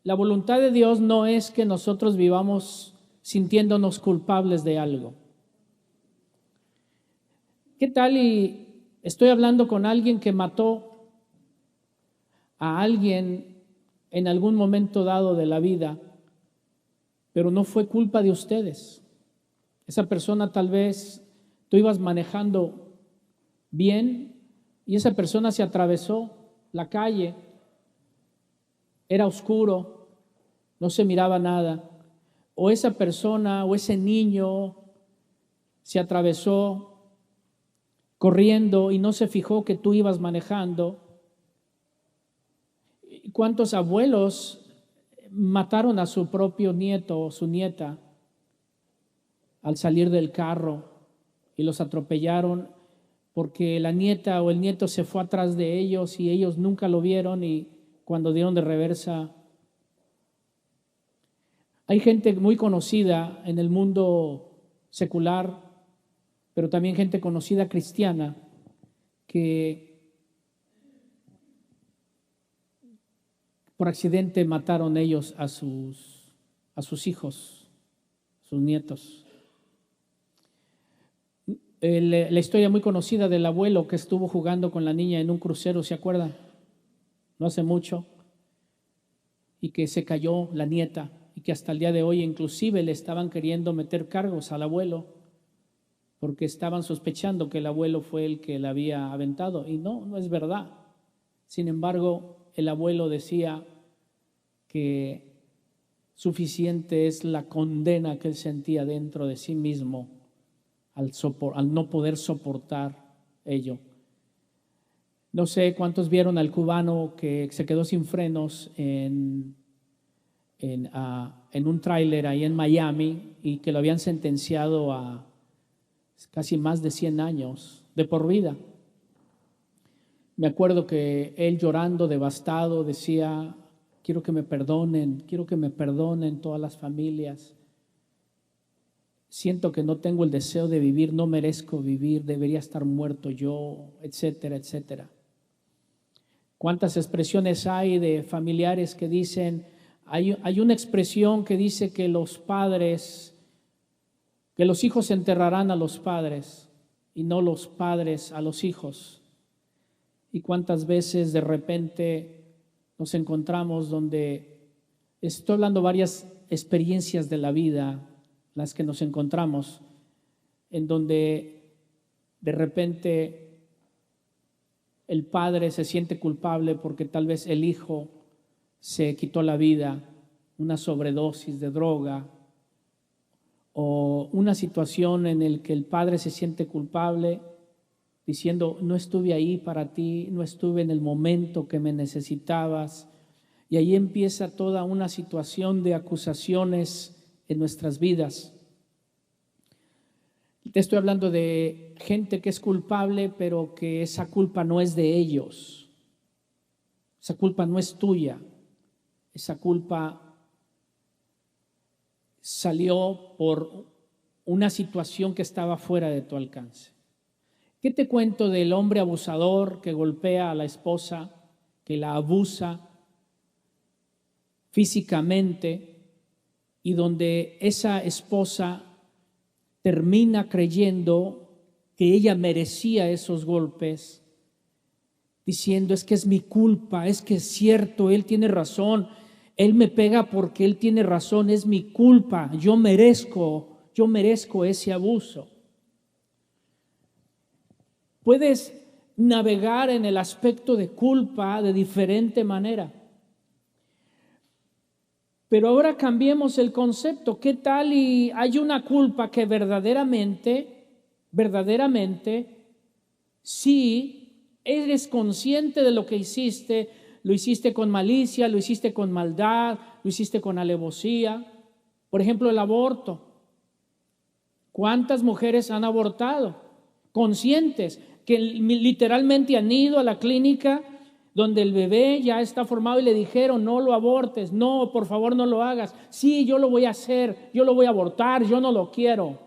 la voluntad de Dios no es que nosotros vivamos sintiéndonos culpables de algo. ¿Qué tal y estoy hablando con alguien que mató a alguien en algún momento dado de la vida, pero no fue culpa de ustedes? Esa persona, tal vez tú ibas manejando bien y esa persona se atravesó la calle, era oscuro, no se miraba nada, o esa persona o ese niño se atravesó corriendo y no se fijó que tú ibas manejando. ¿Cuántos abuelos mataron a su propio nieto o su nieta al salir del carro y los atropellaron porque la nieta o el nieto se fue atrás de ellos y ellos nunca lo vieron, y cuando dieron de reversa? Hay gente muy conocida en el mundo secular, pero también gente conocida cristiana, que por accidente mataron ellos a sus hijos, sus nietos. La historia muy conocida del abuelo que estuvo jugando con la niña en un crucero, ¿se acuerdan? No hace mucho, y que se cayó la nieta, y que hasta el día de hoy inclusive le estaban queriendo meter cargos al abuelo porque estaban sospechando que el abuelo fue el que la había aventado, y no es verdad. Sin embargo, el abuelo decía que suficiente es la condena que él sentía dentro de sí mismo al no poder soportar ello. No sé cuántos vieron al cubano que se quedó sin frenos en un tráiler ahí en Miami, y que lo habían sentenciado a casi más de 100 años, de por vida. Me acuerdo que él, llorando, devastado, decía: quiero que me perdonen todas las familias. Siento que no tengo el deseo de vivir, no merezco vivir, debería estar muerto yo, etcétera, etcétera. ¿Cuántas expresiones hay de familiares que dicen? Hay una expresión que dice que los hijos enterrarán a los padres y no los padres a los hijos. Y cuántas veces de repente nos encontramos donde, estoy hablando varias experiencias de la vida, las que nos encontramos, en donde de repente el padre se siente culpable porque tal vez el hijo se quitó la vida, una sobredosis de droga, o una situación en la que el padre se siente culpable diciendo: no estuve ahí para ti, no estuve en el momento que me necesitabas. Y ahí empieza toda una situación de acusaciones en nuestras vidas. Te estoy hablando de gente que es culpable, pero que esa culpa no es de ellos. Esa culpa no es tuya. Esa culpa salió por una situación que estaba fuera de tu alcance. ¿Qué te cuento del hombre abusador que golpea a la esposa, que la abusa físicamente, y donde esa esposa termina creyendo que ella merecía esos golpes, diciendo: es que es mi culpa, es que es cierto, él tiene razón, él me pega porque él tiene razón, es mi culpa, yo merezco ese abuso? Puedes navegar en el aspecto de culpa de diferente manera. Pero ahora cambiemos el concepto. ¿Qué tal y hay una culpa que verdaderamente, sí eres consciente de lo que hiciste, lo hiciste con malicia, lo hiciste con maldad, lo hiciste con alevosía? Por ejemplo, el aborto. ¿Cuántas mujeres han abortado? Conscientes, que literalmente han ido a la clínica donde el bebé ya está formado y le dijeron: no lo abortes, no, por favor no lo hagas. Sí, yo lo voy a hacer, yo lo voy a abortar, yo no lo quiero.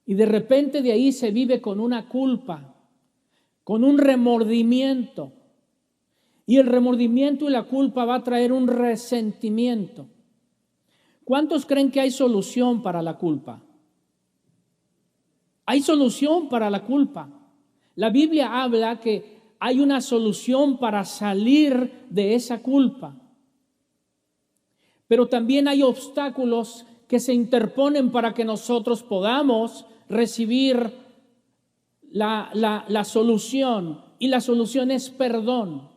Y de repente de ahí se vive con una culpa, con un remordimiento. Y el remordimiento y la culpa va a traer un resentimiento. ¿Cuántos creen que hay solución para la culpa? Hay solución para la culpa. La Biblia habla que hay una solución para salir de esa culpa. Pero también hay obstáculos que se interponen para que nosotros podamos recibir la solución. Y la solución es perdón.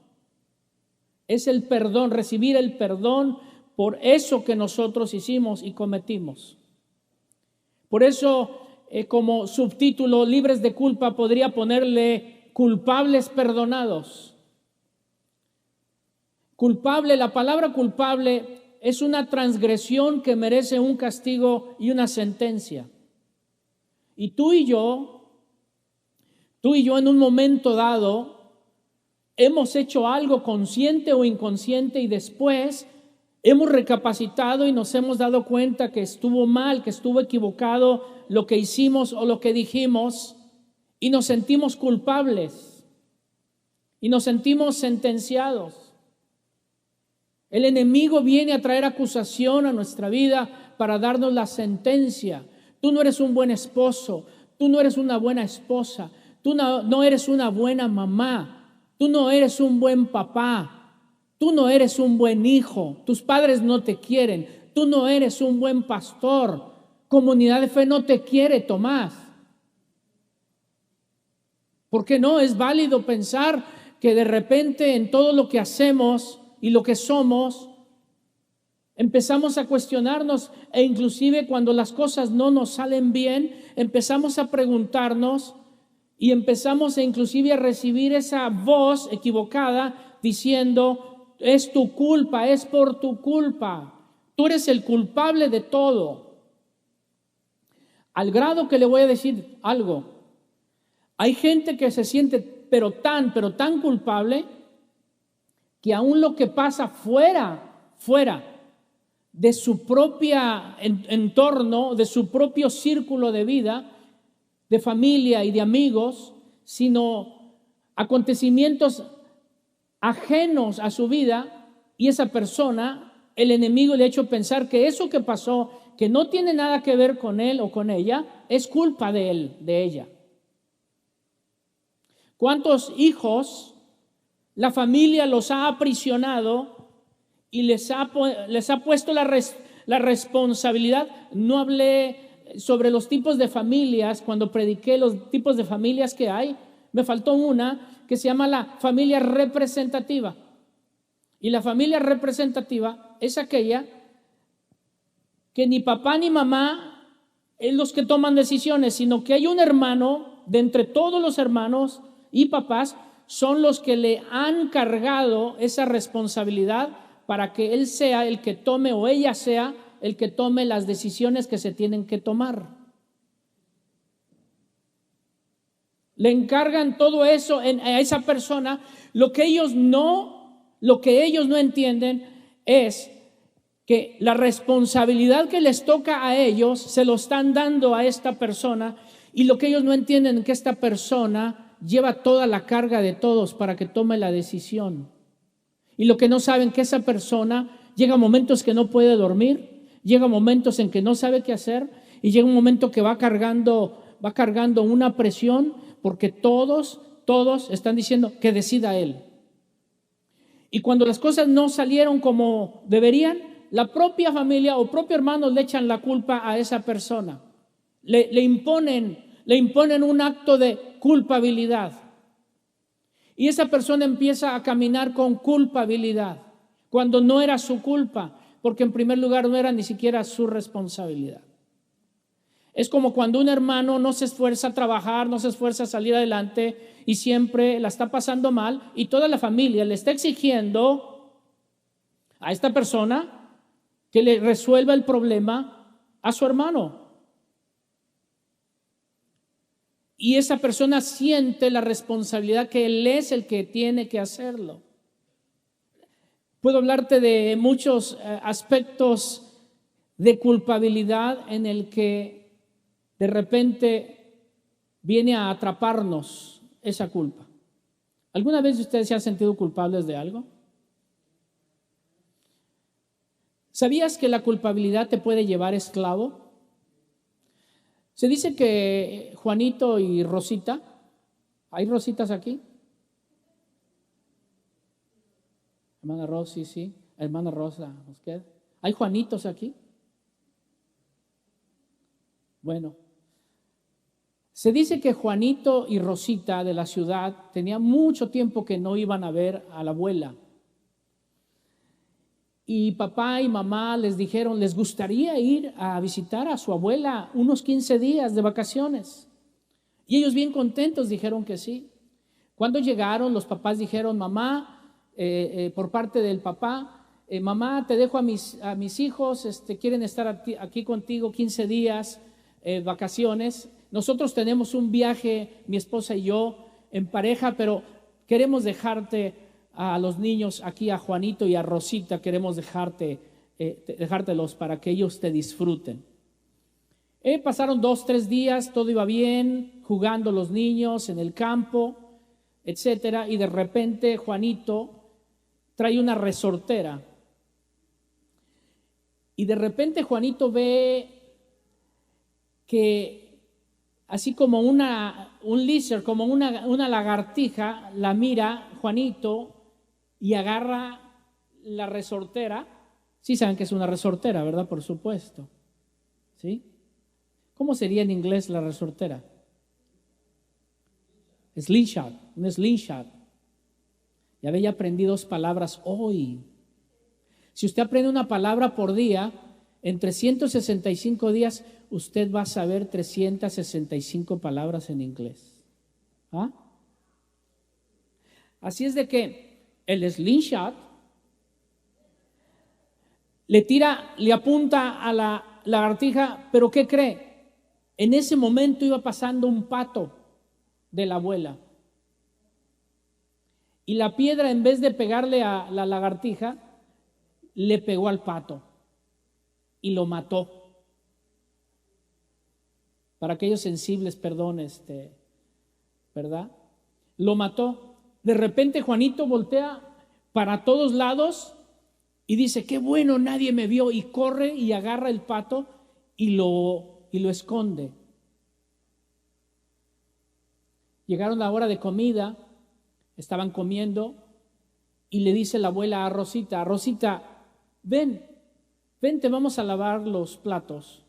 Es el perdón, recibir el perdón por eso que nosotros hicimos y cometimos. Por eso, como subtítulo, Libres de Culpa, podría ponerle culpables perdonados. Culpable, la palabra culpable es una transgresión que merece un castigo y una sentencia. Y tú y yo en un momento dado hemos hecho algo consciente o inconsciente y después hemos recapacitado y nos hemos dado cuenta que estuvo mal, que estuvo equivocado lo que hicimos o lo que dijimos y nos sentimos culpables y nos sentimos sentenciados. El enemigo viene a traer acusación a nuestra vida para darnos la sentencia. Tú no eres un buen esposo, tú no eres una buena esposa, tú no eres una buena mamá. Tú no eres un buen papá, tú no eres un buen hijo, tus padres no te quieren, tú no eres un buen pastor, Comunidad de Fe no te quiere, Tomás. ¿Por qué no? Es válido pensar que de repente en todo lo que hacemos y lo que somos, empezamos a cuestionarnos e inclusive cuando las cosas no nos salen bien, empezamos a preguntarnos y empezamos inclusive a recibir esa voz equivocada diciendo, es tu culpa, es por tu culpa. Tú eres el culpable de todo. Al grado que le voy a decir algo. Hay gente que se siente pero tan culpable que aún lo que pasa fuera de su propia entorno, de su propio círculo de vida, de familia y de amigos, sino acontecimientos ajenos a su vida, y esa persona, el enemigo le ha hecho pensar que eso que pasó, que no tiene nada que ver con él o con ella, es culpa de él, de ella. ¿Cuántos hijos la familia los ha aprisionado y les ha puesto la responsabilidad? No hablé sobre los tipos de familias cuando prediqué los tipos de familias que hay. Me faltó una que se llama la familia representativa. Y la familia representativa es aquella que ni papá ni mamá es los que toman decisiones, sino que hay un hermano de entre todos los hermanos y papás son los que le han cargado esa responsabilidad para que él sea el que tome o ella sea el que tome las decisiones que se tienen que tomar. Le encargan todo eso a esa persona. Lo que ellos no entienden es que la responsabilidad que les toca a ellos se lo están dando a esta persona, y lo que ellos no entienden es que esta persona lleva toda la carga de todos para que tome la decisión. Y lo que no saben es que esa persona llega a momentos que no puede dormir, llega momentos en que no sabe qué hacer, y llega un momento que va cargando una presión porque todos están diciendo que decida él. Y cuando las cosas no salieron como deberían, la propia familia o propio hermano le echan la culpa a esa persona. Le imponen un acto de culpabilidad. Y esa persona empieza a caminar con culpabilidad, cuando no era su culpa, porque en primer lugar no era ni siquiera su responsabilidad. Es como cuando un hermano no se esfuerza a trabajar, no se esfuerza a salir adelante y siempre la está pasando mal, y toda la familia le está exigiendo a esta persona que le resuelva el problema a su hermano. Y esa persona siente la responsabilidad que él es el que tiene que hacerlo. Puedo hablarte de muchos aspectos de culpabilidad en el que de repente viene a atraparnos esa culpa. ¿Alguna vez usted se ha sentido culpable de algo? ¿Sabías que la culpabilidad te puede llevar esclavo? Se dice que Juanito y Rosita, ¿hay Rositas aquí? Hermana Rosy, sí. Hermana Rosa, ¿nos queda? ¿Hay Juanitos aquí? Bueno, se dice que Juanito y Rosita de la ciudad tenían mucho tiempo que no iban a ver a la abuela. Y papá y mamá les dijeron, ¿les gustaría ir a visitar a su abuela unos 15 días de vacaciones? Y ellos bien contentos dijeron que sí. Cuando llegaron, los papás dijeron, mamá, por parte del papá, mamá, te dejo a mis hijos, quieren estar aquí contigo 15 días, vacaciones. Nosotros tenemos un viaje, mi esposa y yo, en pareja, pero queremos dejarte a los niños aquí, a Juanito y a Rosita, queremos dejártelos para que ellos te disfruten. Pasaron 2, 3 días, todo iba bien, jugando los niños en el campo, etcétera, y de repente Juanito trae una resortera. Y de repente Juanito ve que así como un lizard, como una lagartija, la mira Juanito y agarra la resortera. Sí saben que es una resortera, ¿verdad? Por supuesto. ¿Sí? ¿Cómo sería en inglés la resortera? Slingshot, un slingshot. Ya había aprendido 2 palabras hoy. Si usted aprende una palabra por día, en 365 días, usted va a saber 365 palabras en inglés. ¿Ah? Así es de que el slingshot le apunta a la lagartija, pero ¿qué cree? En ese momento iba pasando un pato de la abuela. Y la piedra, en vez de pegarle a la lagartija, le pegó al pato y lo mató. Para aquellos sensibles, perdón, ¿verdad? Lo mató. De repente Juanito voltea para todos lados y dice, qué bueno, nadie me vio, y corre y agarra el pato y lo esconde. Llegaron la hora de comida, estaban comiendo y le dice la abuela a Rosita, Rosita, vente, vamos a lavar los platos.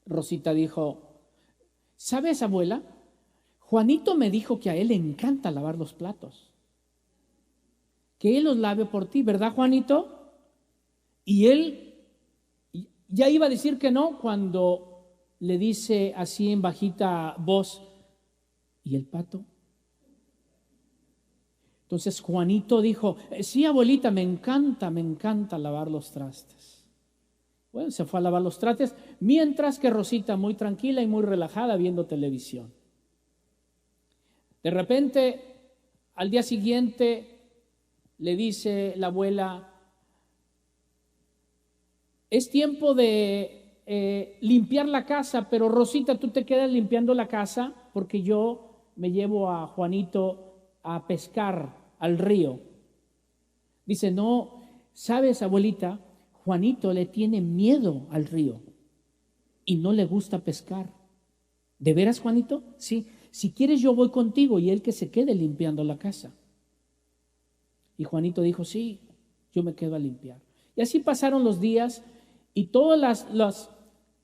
Rosita dijo, ¿sabes, abuela? Juanito me dijo que a él le encanta lavar los platos, que él los lave por ti, ¿verdad, Juanito? Y él ya iba a decir que no cuando le dice así en bajita voz, ¿y el pato? Entonces Juanito dijo, sí, abuelita, me encanta lavar los trastes. Bueno, se fue a lavar los trastes, mientras que Rosita muy tranquila y muy relajada viendo televisión. De repente, al día siguiente, le dice la abuela, es tiempo de limpiar la casa, pero Rosita, tú te quedas limpiando la casa porque yo me llevo a Juanito a pescar al río. Dice, no, ¿sabes, abuelita? Juanito le tiene miedo al río y no le gusta pescar. ¿De veras, Juanito? Sí, si quieres yo voy contigo y él que se quede limpiando la casa. Y Juanito dijo, sí, yo me quedo a limpiar. Y así pasaron los días y todas las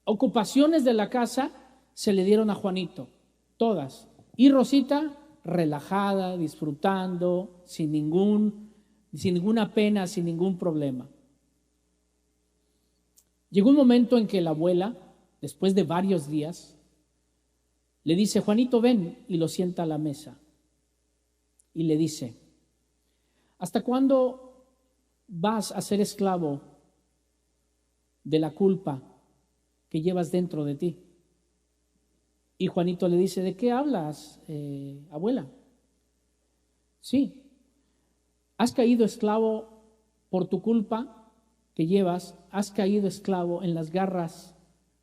ocupaciones de la casa se le dieron a Juanito, todas. Y Rosita relajada, disfrutando, sin ninguna pena, sin ningún problema. Llegó un momento en que la abuela, después de varios días, le dice, Juanito, ven, y lo sienta a la mesa. Y le dice, ¿hasta cuándo vas a ser esclavo de la culpa que llevas dentro de ti? Y Juanito le dice, ¿de qué hablas, abuela? Sí, has caído esclavo por tu culpa que llevas, has caído esclavo en las garras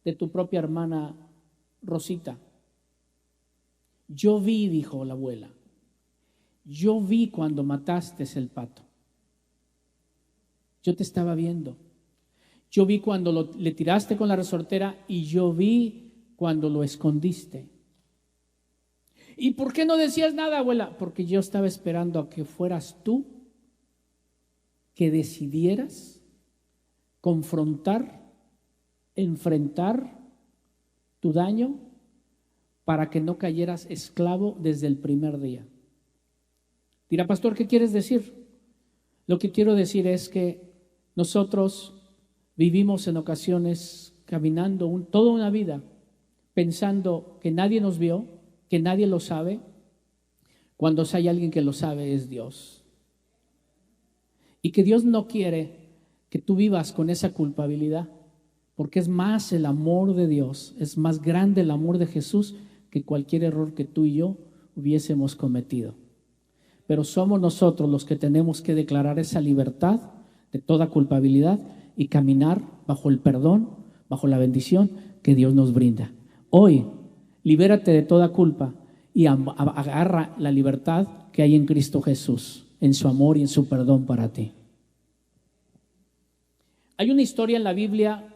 de tu propia hermana Rosita. Yo vi, dijo la abuela, yo vi cuando mataste el pato. Yo te estaba viendo. Yo vi cuando le tiraste con la resortera y yo vi cuando lo escondiste. ¿Y por qué no decías nada, abuela? Porque yo estaba esperando a que fueras tú que decidieras confrontar, enfrentar tu daño para que no cayeras esclavo desde el primer día. Dirá, pastor, ¿qué quieres decir? Lo que quiero decir es que nosotros vivimos en ocasiones caminando toda una vida pensando que nadie nos vio, que nadie lo sabe, cuando si hay alguien que lo sabe es Dios. Y que Dios no quiere que tú vivas con esa culpabilidad, porque es más el amor de Dios, es más grande el amor de Jesús que cualquier error que tú y yo hubiésemos cometido. Pero somos nosotros los que tenemos que declarar esa libertad de toda culpabilidad y caminar bajo el perdón, bajo la bendición que Dios nos brinda. Hoy, libérate de toda culpa y agarra la libertad que hay en Cristo Jesús, en su amor y en su perdón para ti. Hay una historia en la Biblia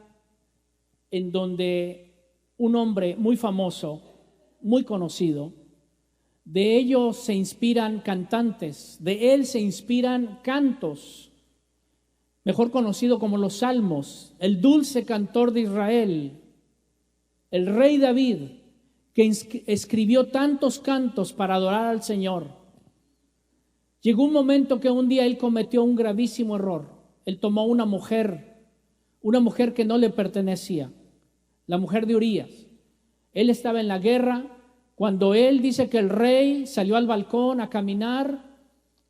en donde un hombre muy famoso, muy conocido, de ellos se inspiran cantantes, de él se inspiran cantos, mejor conocido como los Salmos, el dulce cantor de Israel, el rey David, que escribió tantos cantos para adorar al Señor. Llegó un momento que un día él cometió un gravísimo error. Él tomó una mujer que no le pertenecía, la mujer de Urías. Él estaba en la guerra cuando él dice que el rey salió al balcón a caminar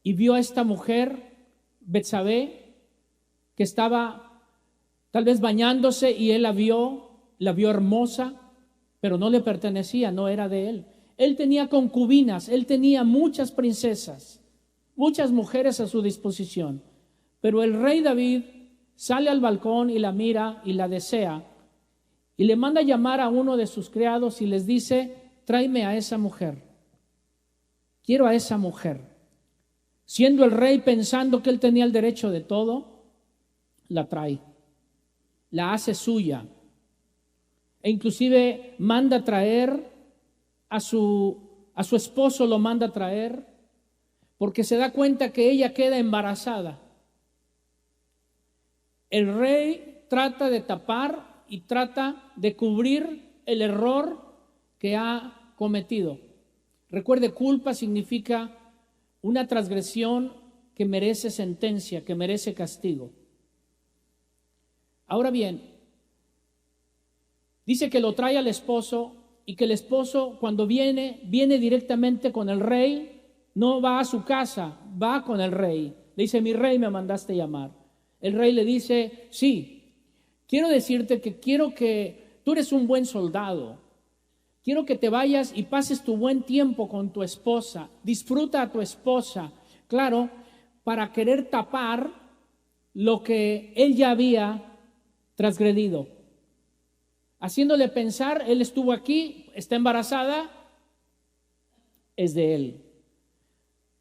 y vio a esta mujer, Betsabé, que estaba tal vez bañándose y él la vio hermosa, pero no le pertenecía, no era de él. Él tenía concubinas, él tenía muchas princesas, muchas mujeres a su disposición, pero el rey David sale al balcón y la mira y la desea y le manda llamar a uno de sus criados y les dice: tráeme a esa mujer, quiero a esa mujer. Siendo el rey pensando que él tenía el derecho de todo, la trae, la hace suya e inclusive manda traer a su esposo, lo manda traer porque se da cuenta que ella queda embarazada. El rey trata de tapar y trata de cubrir el error que ha cometido. Recuerde, culpa significa una transgresión que merece sentencia, que merece castigo. Ahora bien, dice que lo trae al esposo y que el esposo cuando viene directamente con el rey, no va a su casa, va con el rey. Le dice: mi rey, me mandaste llamar. El rey le dice: sí, quiero decirte que quiero que tú eres un buen soldado. Quiero que te vayas y pases tu buen tiempo con tu esposa. Disfruta a tu esposa. Claro, para querer tapar lo que él ya había transgredido. Haciéndole pensar, él estuvo aquí, está embarazada, es de él.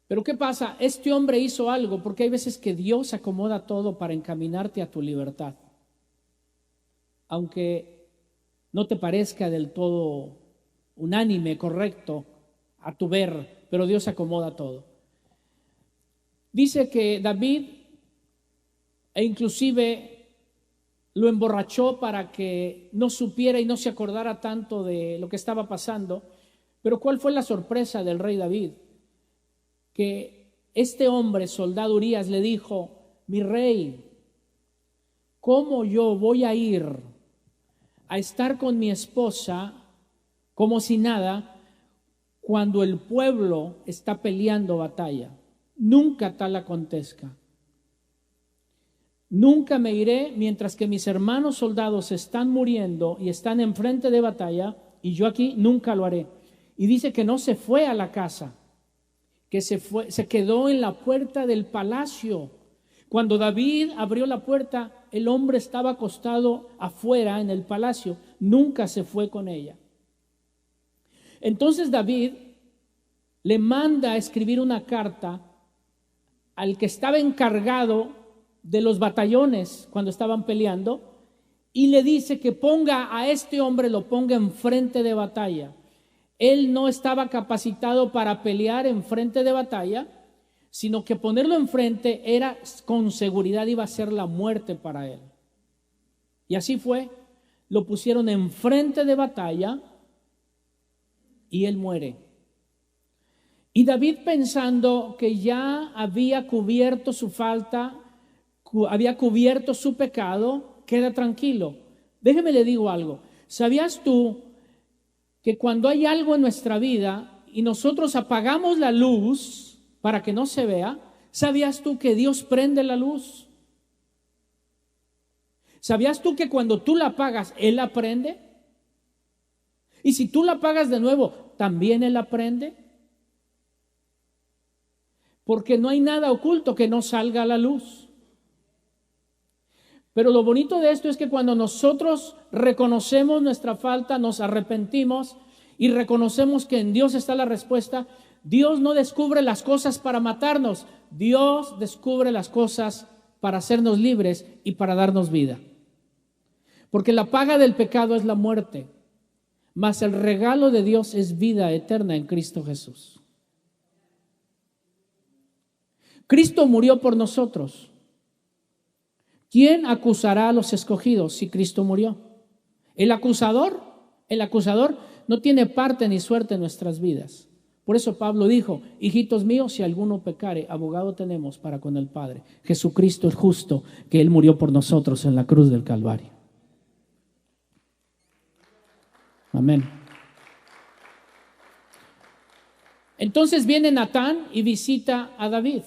Pero ¿qué pasa? Este hombre hizo algo, porque hay veces que Dios acomoda todo para encaminarte a tu libertad. Aunque no te parezca del todo unánime, correcto, a tu ver, pero Dios acomoda todo. Dice que David, e inclusive lo emborrachó para que no supiera y no se acordara tanto de lo que estaba pasando. Pero ¿cuál fue la sorpresa del rey David? Que este hombre, soldado Urías, le dijo: mi rey, ¿cómo yo voy a ir a estar con mi esposa como si nada cuando el pueblo está peleando batalla? Nunca tal acontezca. Nunca me iré mientras que mis hermanos soldados están muriendo y están enfrente de batalla, y yo aquí nunca lo haré. Y dice que no se fue a la casa, que se quedó en la puerta del palacio. Cuando David abrió la puerta, el hombre estaba acostado afuera en el palacio, nunca se fue con ella. Entonces David le manda a escribir una carta al que estaba encargado de los batallones cuando estaban peleando, y le dice que ponga a este hombre, lo ponga en frente de batalla. Él no estaba capacitado para pelear en frente de batalla, sino que ponerlo enfrente era con seguridad iba a ser la muerte para él. Y así fue, lo pusieron enfrente de batalla y él muere. Y David, pensando que ya había cubierto su falta, había cubierto su pecado, queda tranquilo. Déjeme le digo algo. ¿Sabías tú que cuando hay algo en nuestra vida y nosotros apagamos la luz para que no se vea, sabías tú que Dios prende la luz? ¿Sabías tú que cuando tú la apagas, Él la prende? Y si tú la apagas de nuevo, ¿también Él la prende? Porque no hay nada oculto que no salga a la luz. Pero lo bonito de esto es que cuando nosotros reconocemos nuestra falta, nos arrepentimos y reconocemos que en Dios está la respuesta, Dios no descubre las cosas para matarnos, Dios descubre las cosas para hacernos libres y para darnos vida. Porque la paga del pecado es la muerte, mas el regalo de Dios es vida eterna en Cristo Jesús. Cristo murió por nosotros. ¿Quién acusará a los escogidos si Cristo murió? El acusador no tiene parte ni suerte en nuestras vidas. Por eso Pablo dijo: hijitos míos, si alguno pecare, abogado tenemos para con el Padre, Jesucristo el justo, que Él murió por nosotros en la cruz del Calvario. Amén. Entonces viene Natán y visita a David.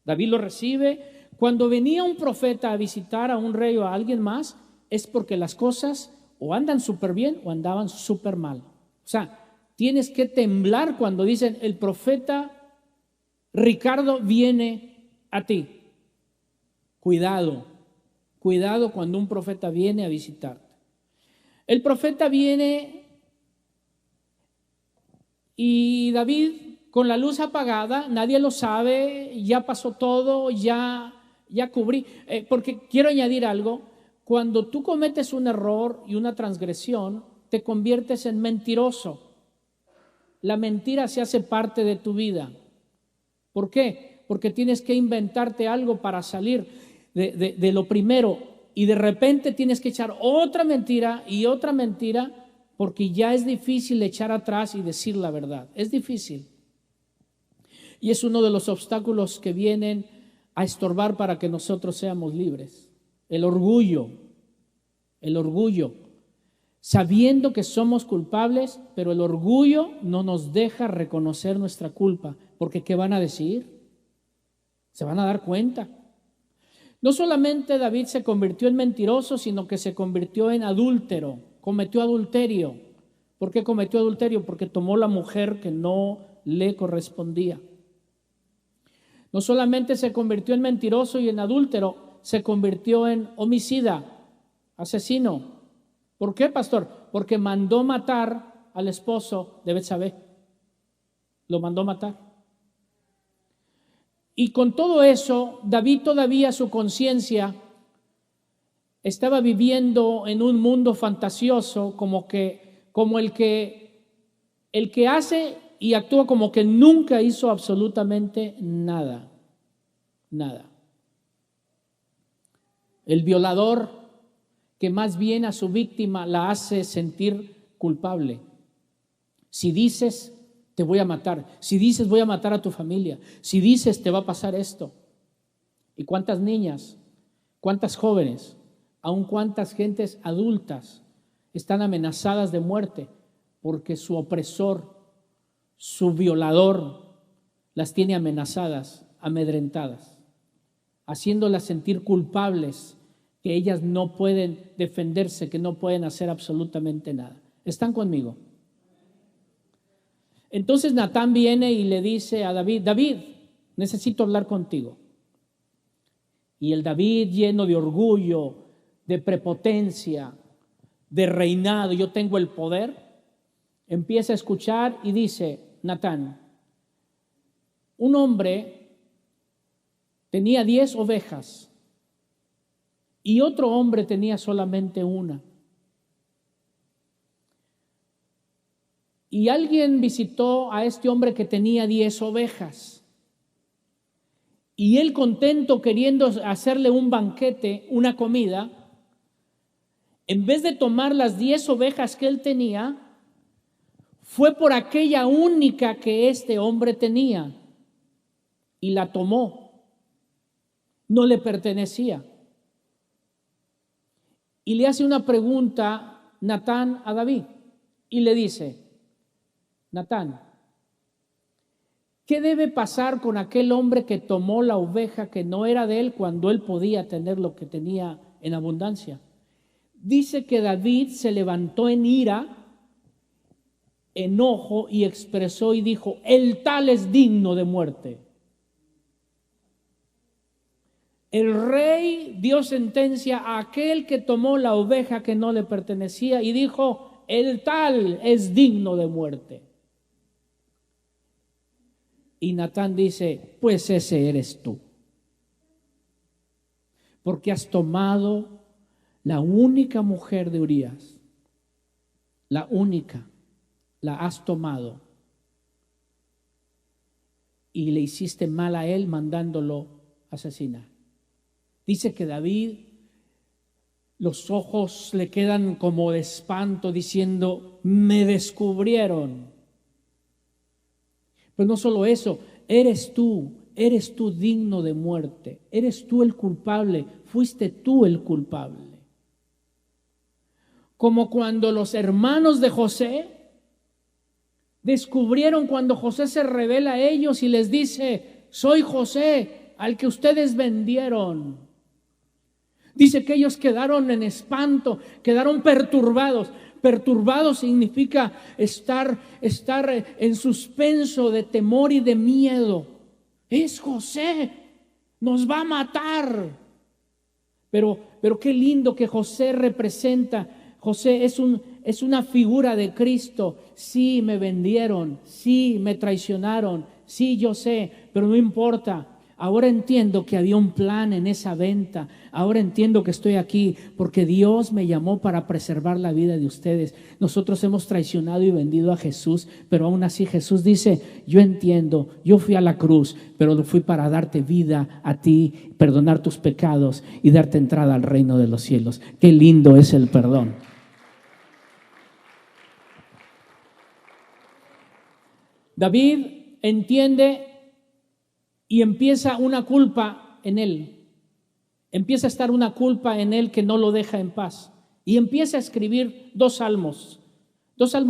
David lo recibe. Cuando venía un profeta a visitar a un rey o a alguien más, es porque las cosas o andan súper bien o andaban súper mal. O sea, tienes que temblar cuando dicen: el profeta Ricardo viene a ti. Cuidado cuando un profeta viene a visitarte. El profeta viene y David, con la luz apagada, nadie lo sabe, ya pasó todo, ya cubrí. Porque quiero añadir algo: cuando tú cometes un error y una transgresión, te conviertes en mentiroso. La mentira se hace parte de tu vida. ¿Por qué? Porque tienes que inventarte algo para salir de lo primero, y de repente tienes que echar otra mentira y otra mentira, porque ya es difícil echar atrás y decir la verdad. Es difícil. Y es uno de los obstáculos que vienen a estorbar para que nosotros seamos libres. El orgullo, sabiendo que somos culpables, pero el orgullo no nos deja reconocer nuestra culpa, porque ¿qué van a decir? Se van a dar cuenta. No solamente David se convirtió en mentiroso, sino que se convirtió en adúltero, cometió adulterio. ¿Por qué cometió adulterio? Porque tomó la mujer que no le correspondía. No solamente se convirtió en mentiroso y en adúltero, se convirtió en homicida, asesino. ¿Por qué, pastor? Porque mandó matar al esposo de Betsabé. Lo mandó matar. Y con todo eso, David todavía, su conciencia estaba viviendo en un mundo fantasioso, como el que hace y actúa como que nunca hizo absolutamente nada. El violador, que más bien a su víctima la hace sentir culpable. Si dices: te voy a matar. Si dices: voy a matar a tu familia. Si dices: te va a pasar esto. ¿Y cuántas niñas, cuántas jóvenes, aun cuántas gentes adultas están amenazadas de muerte porque su opresor, su violador, las tiene amenazadas, amedrentadas, haciéndolas sentir culpables, que ellas no pueden defenderse, que no pueden hacer absolutamente nada? ¿Están conmigo? Entonces Natán viene y le dice a David: David, necesito hablar contigo. Y el David, lleno de orgullo, de prepotencia, de reinado, yo tengo el poder, empieza a escuchar y dice: Natán, un hombre tenía 10 ovejas y otro hombre tenía solamente una. Y alguien visitó a este hombre que tenía 10 ovejas. Y él, contento, queriendo hacerle un banquete, una comida, en vez de tomar las 10 ovejas que él tenía, fue por aquella única que este hombre tenía y la tomó. No le pertenecía. Y le hace una pregunta Natán a David y le dice: Natán, ¿qué debe pasar con aquel hombre que tomó la oveja que no era de él cuando él podía tener lo que tenía en abundancia? Dice que David se levantó en ira, enojo, y expresó y dijo: el tal es digno de muerte. El rey dio sentencia a aquel que tomó la oveja que no le pertenecía y dijo: el tal es digno de muerte. Y Natán dice: pues ese eres tú, porque has tomado la única mujer de Urías, la única, la has tomado y le hiciste mal a él mandándolo asesinar. Dice que David, los ojos le quedan como de espanto, diciendo: me descubrieron. Pues no solo eso, eres tú digno de muerte, eres tú el culpable, fuiste tú el culpable. Como cuando los hermanos de José descubrieron, cuando José se revela a ellos y les dice: soy José, al que ustedes vendieron. Dice que ellos quedaron en espanto, quedaron perturbados. Perturbado significa estar en suspenso de temor y de miedo. Es José, nos va a matar. Pero qué lindo que José representa. José es una figura de Cristo. Sí, me vendieron, sí, me traicionaron, sí, yo sé, pero no importa. Ahora entiendo que había un plan en esa venta. Ahora entiendo que estoy aquí porque Dios me llamó para preservar la vida de ustedes. Nosotros hemos traicionado y vendido a Jesús, pero aún así Jesús dice: yo entiendo, yo fui a la cruz, pero lo fui para darte vida a ti, perdonar tus pecados y darte entrada al reino de los cielos. Qué lindo es el perdón. David entiende y empieza una culpa en él. Empieza a estar una culpa en él que no lo deja en paz. Y empieza a escribir 2 salmos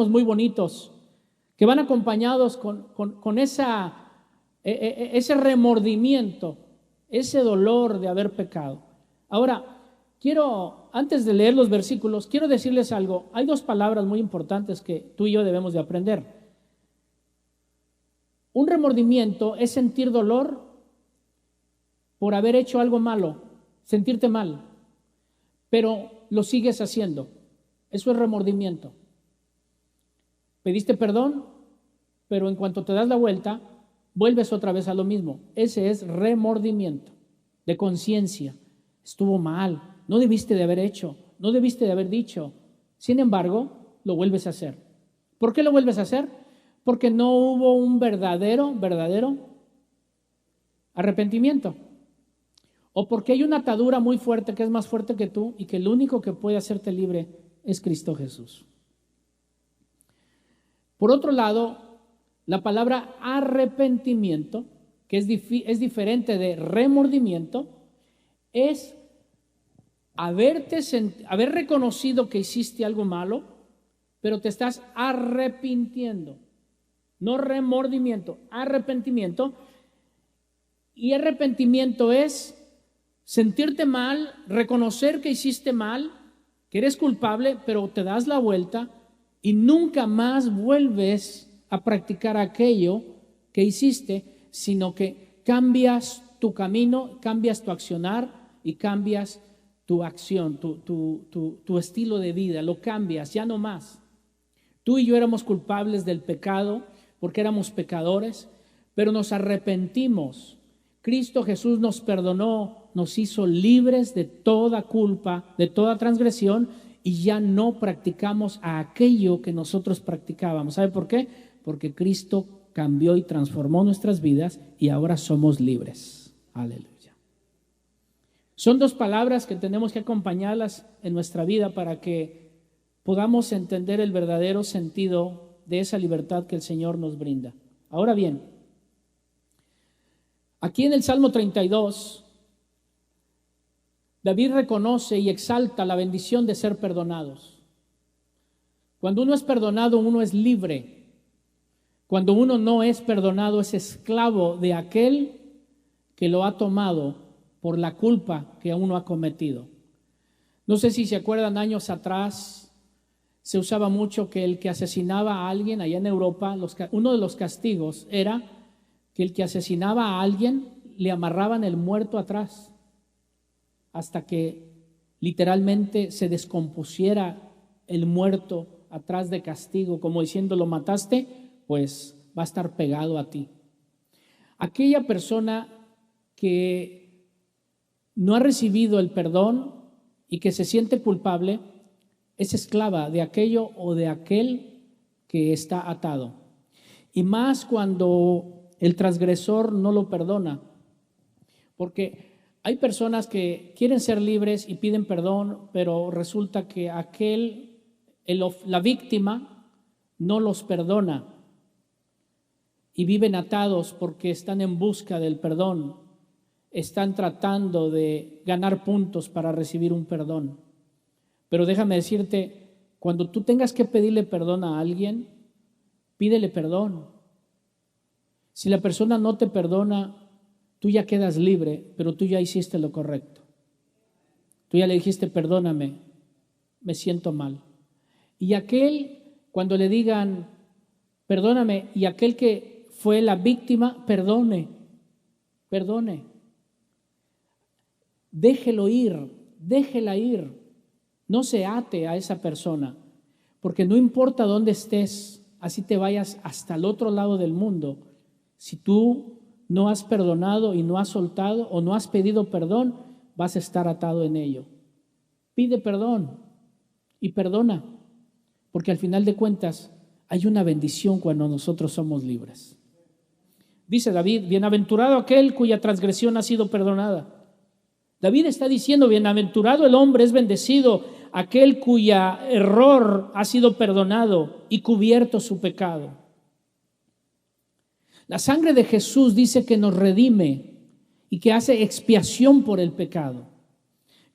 muy bonitos, que van acompañados con ese remordimiento, ese dolor de haber pecado. Ahora, antes de leer los versículos, quiero decirles algo. Hay 2 palabras muy importantes que tú y yo debemos de aprender. Un remordimiento es sentir dolor por haber hecho algo malo, sentirte mal, pero lo sigues haciendo. Eso es remordimiento. Pediste perdón, pero en cuanto te das la vuelta, vuelves otra vez a lo mismo. Ese es remordimiento de conciencia. Estuvo mal, no debiste de haber hecho, no debiste de haber dicho. Sin embargo, lo vuelves a hacer. ¿Por qué lo vuelves a hacer? Porque no hubo un verdadero arrepentimiento. O porque hay una atadura muy fuerte que es más fuerte que tú y que el único que puede hacerte libre es Cristo Jesús. Por otro lado, la palabra arrepentimiento, que es diferente de remordimiento, es haber reconocido que hiciste algo malo, pero te estás arrepintiendo. No remordimiento, arrepentimiento. Y arrepentimiento es sentirte mal, reconocer que hiciste mal, que eres culpable, pero te das la vuelta y nunca más vuelves a practicar aquello que hiciste, sino que cambias tu camino, cambias tu accionar y cambias tu acción, tu estilo de vida, lo cambias, ya no más. Tú y yo éramos culpables del pecado, porque éramos pecadores, pero nos arrepentimos. Cristo Jesús nos perdonó, nos hizo libres de toda culpa, de toda transgresión, y ya no practicamos a aquello que nosotros practicábamos. ¿Sabe por qué? Porque Cristo cambió y transformó nuestras vidas y ahora somos libres. Aleluya. Son dos palabras que tenemos que acompañarlas en nuestra vida para que podamos entender el verdadero sentido de esa libertad que el Señor nos brinda. Ahora bien, aquí en el Salmo 32, David reconoce y exalta la bendición de ser perdonados. Cuando uno es perdonado, uno es libre. Cuando uno no es perdonado, es esclavo de aquel que lo ha tomado por la culpa que uno ha cometido. No sé si se acuerdan, años atrás se usaba mucho que el que asesinaba a alguien allá en Europa, uno de los castigos era que el que asesinaba a alguien le amarraban el muerto atrás hasta que literalmente se descompusiera el muerto atrás de castigo, como diciendo, lo mataste, pues va a estar pegado a ti. Aquella persona que no ha recibido el perdón y que se siente culpable es esclava de aquello o de aquel que está atado. Y más cuando el transgresor no lo perdona, porque hay personas que quieren ser libres y piden perdón, pero resulta que la víctima no los perdona y viven atados porque están en busca del perdón, están tratando de ganar puntos para recibir un perdón. Pero déjame decirte, cuando tú tengas que pedirle perdón a alguien, pídele perdón. Si la persona no te perdona, tú ya quedas libre, pero tú ya hiciste lo correcto. Tú ya le dijiste, perdóname, me siento mal. Y aquel, cuando le digan, perdóname, y aquel que fue la víctima, perdone. Déjelo ir, déjela ir. No se ate a esa persona, porque no importa dónde estés, así te vayas hasta el otro lado del mundo, si tú no has perdonado y no has soltado o no has pedido perdón, vas a estar atado en ello. Pide perdón y perdona, porque al final de cuentas hay una bendición cuando nosotros somos libres. Dice David, bienaventurado aquel cuya transgresión ha sido perdonada. David está diciendo, bienaventurado el hombre, es bendecido aquel cuya error ha sido perdonado y cubierto su pecado. La sangre de Jesús dice que nos redime y que hace expiación por el pecado.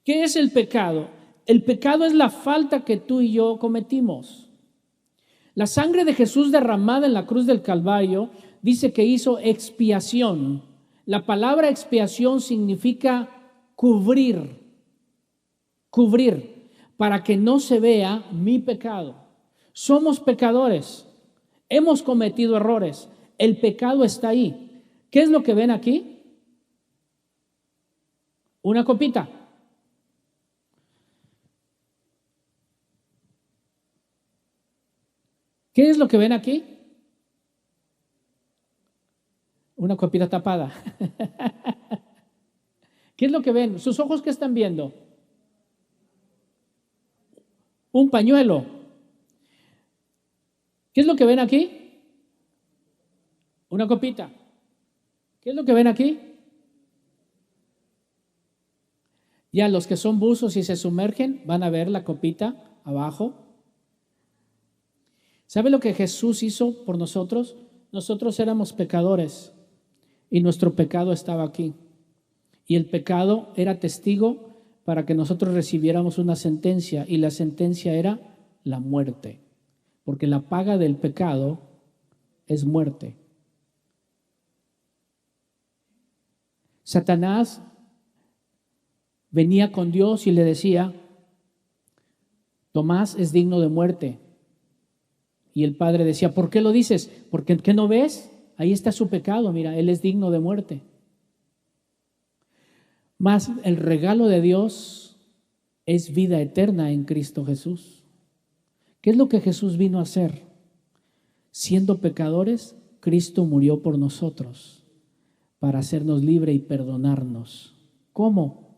¿Qué es el pecado? El pecado es la falta que tú y yo cometimos. La sangre de Jesús derramada en la cruz del Calvario dice que hizo expiación. La palabra expiación significa cubrir, para que no se vea mi pecado. Somos pecadores, hemos cometido errores. El pecado está ahí. ¿Qué es lo que ven aquí? Una copita. ¿Qué es lo que ven aquí? Una copita tapada. ¿Qué es lo que ven? ¿Sus ojos qué están viendo? Un pañuelo. ¿Qué es lo que ven aquí? Una copita. ¿Qué es lo que ven aquí? Ya los que son buzos y se sumergen van a ver la copita abajo. ¿Sabe lo que Jesús hizo por nosotros? Nosotros éramos pecadores y nuestro pecado estaba aquí. Y el pecado era testigo para que nosotros recibiéramos una sentencia, y la sentencia era la muerte, porque la paga del pecado es muerte. Satanás venía con Dios y le decía, Tomás es digno de muerte. Y el padre decía, ¿por qué lo dices? Porque ¿qué no ves? Ahí está su pecado, mira, él es digno de muerte. Mas el regalo de Dios es vida eterna en Cristo Jesús. ¿Qué es lo que Jesús vino a hacer? Siendo pecadores, Cristo murió por nosotros para hacernos libre y perdonarnos. ¿Cómo?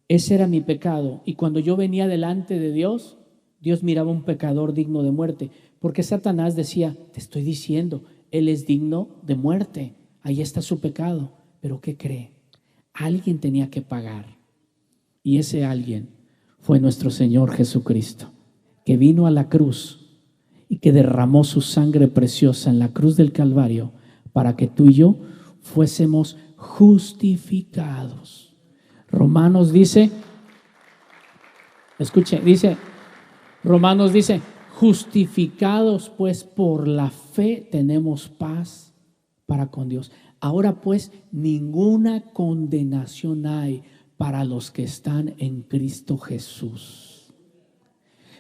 Ese era mi pecado. Y cuando yo venía delante de Dios, Dios miraba un pecador digno de muerte. Porque Satanás decía, te estoy diciendo, él es digno de muerte. Ahí está su pecado. Pero ¿qué cree? Alguien tenía que pagar. Y ese alguien fue nuestro Señor Jesucristo, que vino a la cruz y que derramó su sangre preciosa en la cruz del Calvario para que tú y yo fuésemos justificados. Romanos dice, escuche, Romanos dice, justificados pues por la fe tenemos paz para con Dios. Ahora pues ninguna condenación hay para los que están en Cristo Jesús.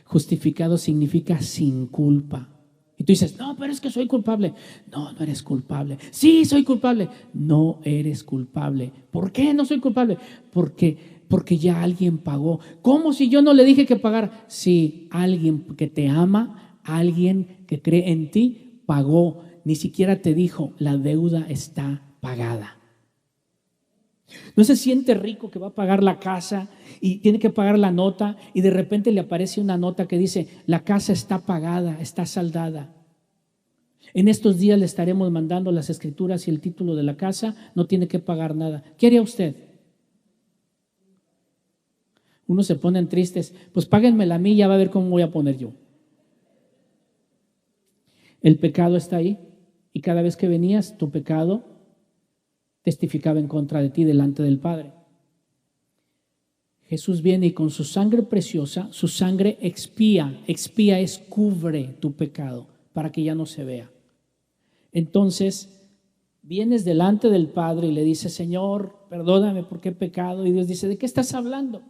Justificado significa sin culpa. Y tú dices, no, pero es que soy culpable. No, no eres culpable. Sí, soy culpable. No eres culpable. ¿Por qué no soy culpable? Porque ya alguien pagó. ¿Cómo si yo no le dije que pagara? Sí, alguien que te ama, alguien que cree en ti, pagó. Ni siquiera te dijo, la deuda está pagada. ¿No se siente rico que va a pagar la casa y tiene que pagar la nota y de repente le aparece una nota que dice, la casa está pagada, está saldada? En estos días le estaremos mandando las escrituras y el título de la casa, no tiene que pagar nada. ¿Qué haría usted? Unos se ponen tristes, pues páguenmela a mí, ya va a ver cómo voy a poner yo. El pecado está ahí y cada vez que venías, tu pecado testificaba en contra de ti delante del Padre. Jesús viene y con su sangre preciosa, su sangre expía es cubre tu pecado para que ya no se vea. Entonces, vienes delante del Padre y le dices, Señor, perdóname porque he pecado. Y Dios dice, ¿de qué estás hablando?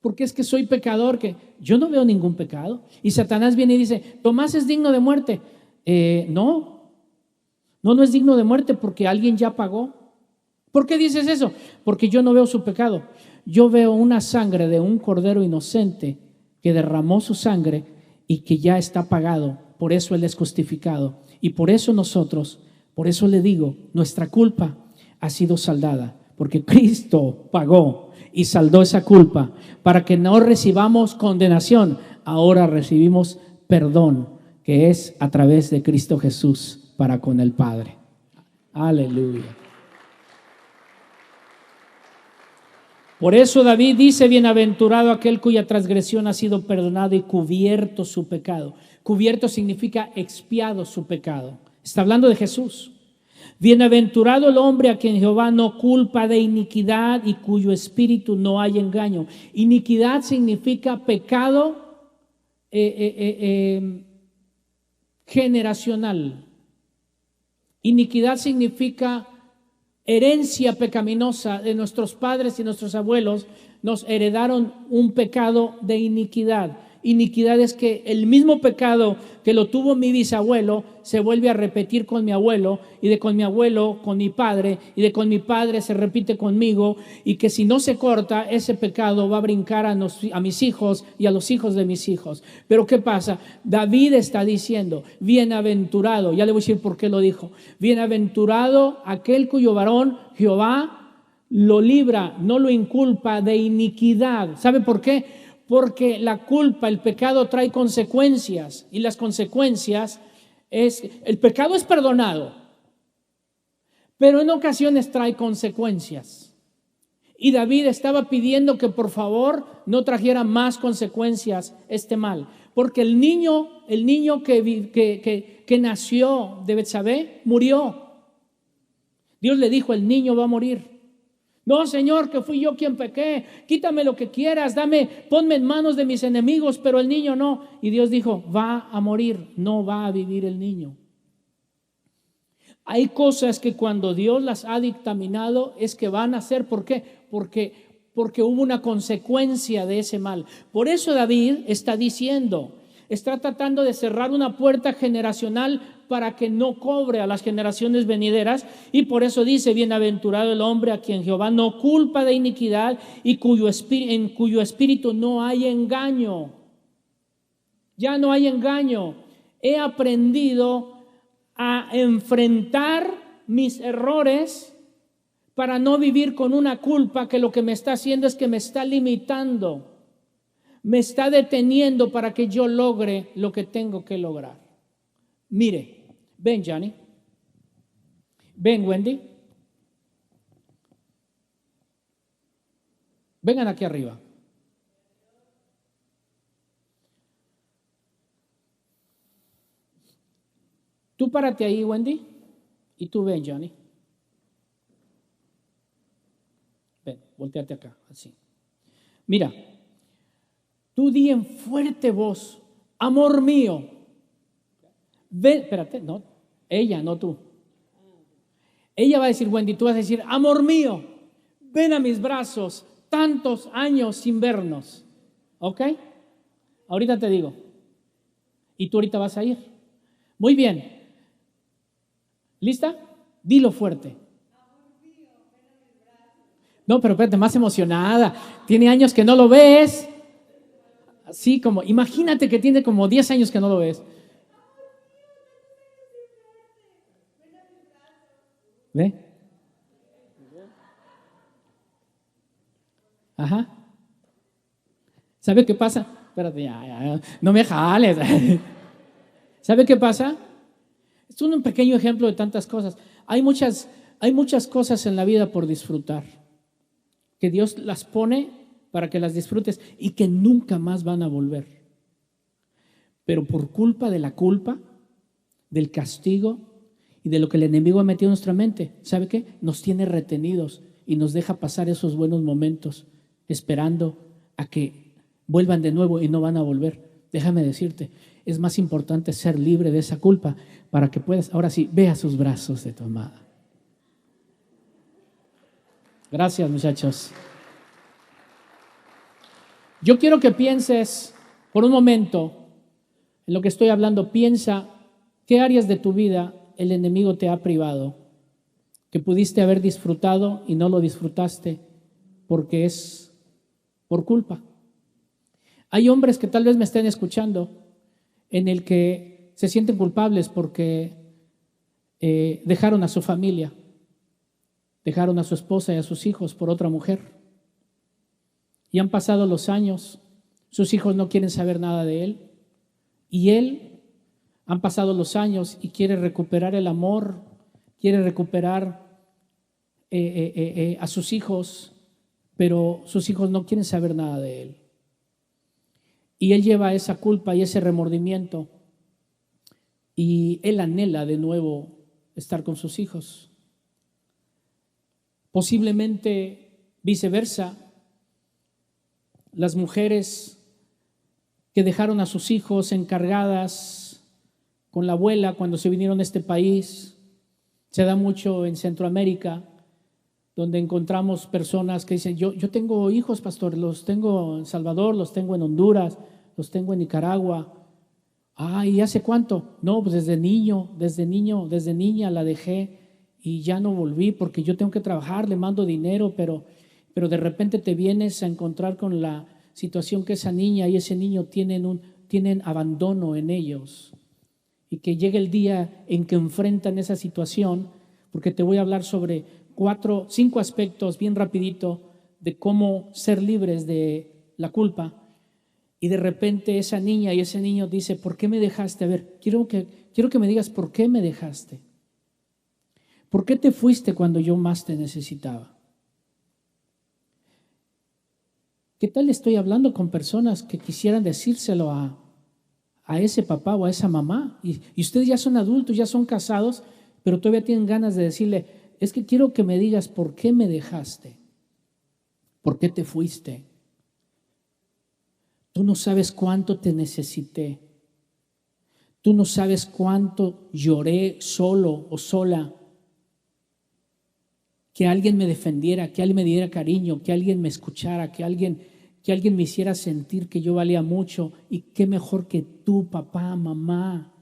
Porque es que soy pecador, que yo no veo ningún pecado. Y Satanás viene y dice, Tomás es digno de muerte. No es digno de muerte porque alguien ya pagó. ¿Por qué dices eso? Porque yo no veo su pecado. Yo veo una sangre de un cordero inocente que derramó su sangre y que ya está pagado. Por eso Él es justificado. Y por eso nosotros, por eso le digo, nuestra culpa ha sido saldada. Porque Cristo pagó y saldó esa culpa para que no recibamos condenación. Ahora recibimos perdón, que es a través de Cristo Jesús para con el Padre. Aleluya. Por eso David dice, bienaventurado aquel cuya transgresión ha sido perdonada y cubierto su pecado. Cubierto significa expiado su pecado. Está hablando de Jesús. Bienaventurado el hombre a quien Jehová no culpa de iniquidad y cuyo espíritu no hay engaño. Iniquidad significa pecado generacional. Iniquidad significa herencia pecaminosa de nuestros padres y nuestros abuelos. Nos heredaron un pecado de iniquidad. Iniquidad es que el mismo pecado que lo tuvo mi bisabuelo se vuelve a repetir con mi abuelo, y de con mi abuelo con mi padre, y de con mi padre se repite conmigo, y que si no se corta ese pecado va a brincar a mis hijos y a los hijos de mis hijos. Pero ¿qué pasa? David está diciendo, bienaventurado, ya le voy a decir por qué lo dijo, bienaventurado aquel cuyo varón Jehová lo libra, no lo inculpa de iniquidad. ¿Sabe por qué? Porque la culpa, el pecado trae consecuencias, y las consecuencias el pecado es perdonado, pero en ocasiones trae consecuencias. Y David estaba pidiendo que por favor no trajera más consecuencias este mal, porque el niño que nació de Betsabé murió. Dios le dijo, el niño va a morir. No, Señor, que fui yo quien pequé, quítame lo que quieras, ponme en manos de mis enemigos, pero el niño no. Y Dios dijo, va a morir, no va a vivir el niño. Hay cosas que cuando Dios las ha dictaminado es que van a ser. ¿Por qué? Porque hubo una consecuencia de ese mal. Por eso David está diciendo, está tratando de cerrar una puerta generacional para que no cobre a las generaciones venideras, y por eso dice, bienaventurado el hombre a quien Jehová no culpa de iniquidad y en cuyo espíritu no hay engaño. Ya no hay engaño. he aprendido a enfrentar mis errores para no vivir con una culpa que lo que me está haciendo es que me está limitando, me está deteniendo para que yo logre lo que tengo que lograr. Mire, ven Johnny, ven Wendy, vengan aquí arriba. Tú párate ahí, Wendy, y tú ven, Johnny. Ven, volteate acá, así. Mira, tú di en fuerte voz, amor mío. Ven, espérate, no, ella, no tú. Ella va a decir, Wendy, tú vas a decir, amor mío, ven a mis brazos, tantos años sin vernos. ¿Ok? Ahorita te digo. Y tú ahorita vas a ir. Muy bien. ¿Lista? Dilo fuerte. No, pero espérate, más emocionada. Tiene años que no lo ves. Así como, imagínate que tiene como 10 años que no lo ves. ¿Ve? Ajá. ¿Sabe qué pasa? Espérate, ya, no me jales. ¿Sabe qué pasa? Es un pequeño ejemplo de tantas cosas. Hay muchas cosas en la vida por disfrutar, que Dios las pone para que las disfrutes y que nunca más van a volver. Pero por culpa de la culpa, del castigo y de lo que el enemigo ha metido en nuestra mente, ¿sabe qué? Nos tiene retenidos y nos deja pasar esos buenos momentos esperando a que vuelvan de nuevo y no van a volver. Déjame decirte, es más importante ser libre de esa culpa para que puedas, ahora sí, ve a sus brazos de tu amada. Gracias, muchachos. Yo quiero que pienses por un momento en lo que estoy hablando. Piensa qué áreas de tu vida el enemigo te ha privado, que pudiste haber disfrutado y no lo disfrutaste porque es por culpa. Hay hombres que tal vez me estén escuchando en el que se sienten culpables porque dejaron a su familia, dejaron a su esposa y a sus hijos por otra mujer. Y han pasado los años, sus hijos no quieren saber nada de él. Y él, han pasado los años y quiere recuperar el amor, quiere recuperar a sus hijos, pero sus hijos no quieren saber nada de él. Y él lleva esa culpa y ese remordimiento y él anhela de nuevo estar con sus hijos. Posiblemente viceversa, las mujeres que dejaron a sus hijos encargadas con la abuela cuando se vinieron a este país, se da mucho en Centroamérica, donde encontramos personas que dicen, yo tengo hijos, pastor, los tengo en Salvador, los tengo en Honduras, los tengo en Nicaragua. ¿Y hace cuánto? No, pues desde niña la dejé y ya no volví porque yo tengo que trabajar, le mando dinero, pero de repente te vienes a encontrar con la situación que esa niña y ese niño tienen abandono en ellos. Y que llegue el día en que enfrentan esa situación, porque te voy a hablar sobre 5 aspectos bien rapidito de cómo ser libres de la culpa. Y de repente esa niña y ese niño dice, ¿por qué me dejaste? A ver, quiero que me digas por qué me dejaste. ¿Por qué te fuiste cuando yo más te necesitaba? ¿Qué tal estoy hablando con personas que quisieran decírselo a ese papá o a esa mamá? Y ustedes ya son adultos, ya son casados, pero todavía tienen ganas de decirle, es que quiero que me digas por qué me dejaste, por qué te fuiste. Tú no sabes cuánto te necesité. Tú no sabes cuánto lloré solo o sola. Que alguien me defendiera, que alguien me diera cariño, que alguien me escuchara, que alguien me hiciera sentir que yo valía mucho. Y qué mejor que tú, papá, mamá.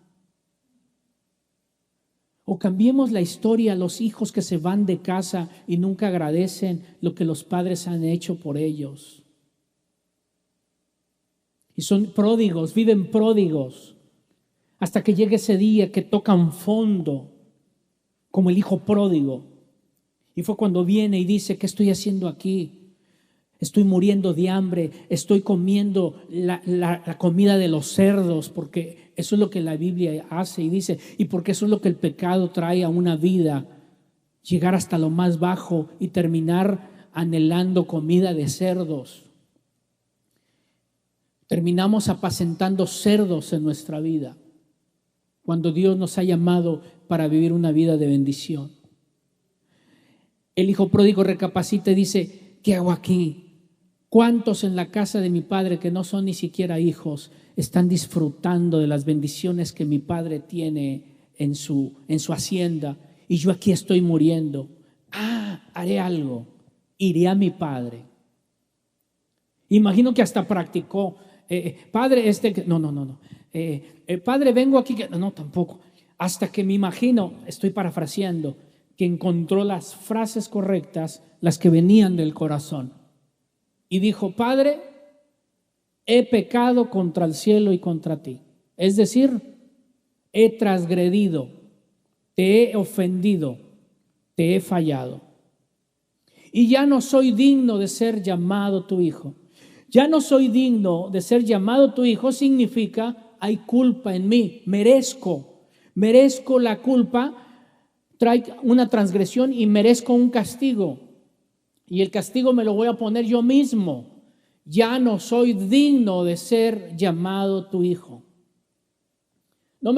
O cambiemos la historia a los hijos que se van de casa y nunca agradecen lo que los padres han hecho por ellos. Y son pródigos, viven pródigos. hasta que llegue ese día que tocan fondo, como el hijo pródigo. Y fue cuando viene y dice: ¿qué estoy haciendo aquí? Estoy muriendo de hambre, estoy comiendo la comida de los cerdos, porque eso es lo que la Biblia hace y dice, y porque eso es lo que el pecado trae a una vida, llegar hasta lo más bajo y terminar anhelando comida de cerdos. Terminamos apacentando cerdos en nuestra vida, cuando Dios nos ha llamado para vivir una vida de bendición. El hijo pródigo recapacita y dice: ¿qué hago aquí? ¿Cuántos en la casa de mi padre, que no son ni siquiera hijos, están disfrutando de las bendiciones que mi padre tiene en su hacienda, y yo aquí estoy muriendo? Haré algo, iré a mi padre. Imagino que hasta practicó: padre, padre, vengo aquí, no, tampoco. Hasta que me imagino, estoy parafraseando, que encontró las frases correctas, las que venían del corazón. Y dijo: Padre, he pecado contra el cielo y contra ti. Es decir, he transgredido, te he ofendido, te he fallado. Y ya no soy digno de ser llamado tu hijo. Ya no soy digno de ser llamado tu hijo significa: hay culpa en mí, merezco la culpa, trae una transgresión y merezco un castigo. Y el castigo me lo voy a poner yo mismo. Ya no soy digno de ser llamado tu hijo.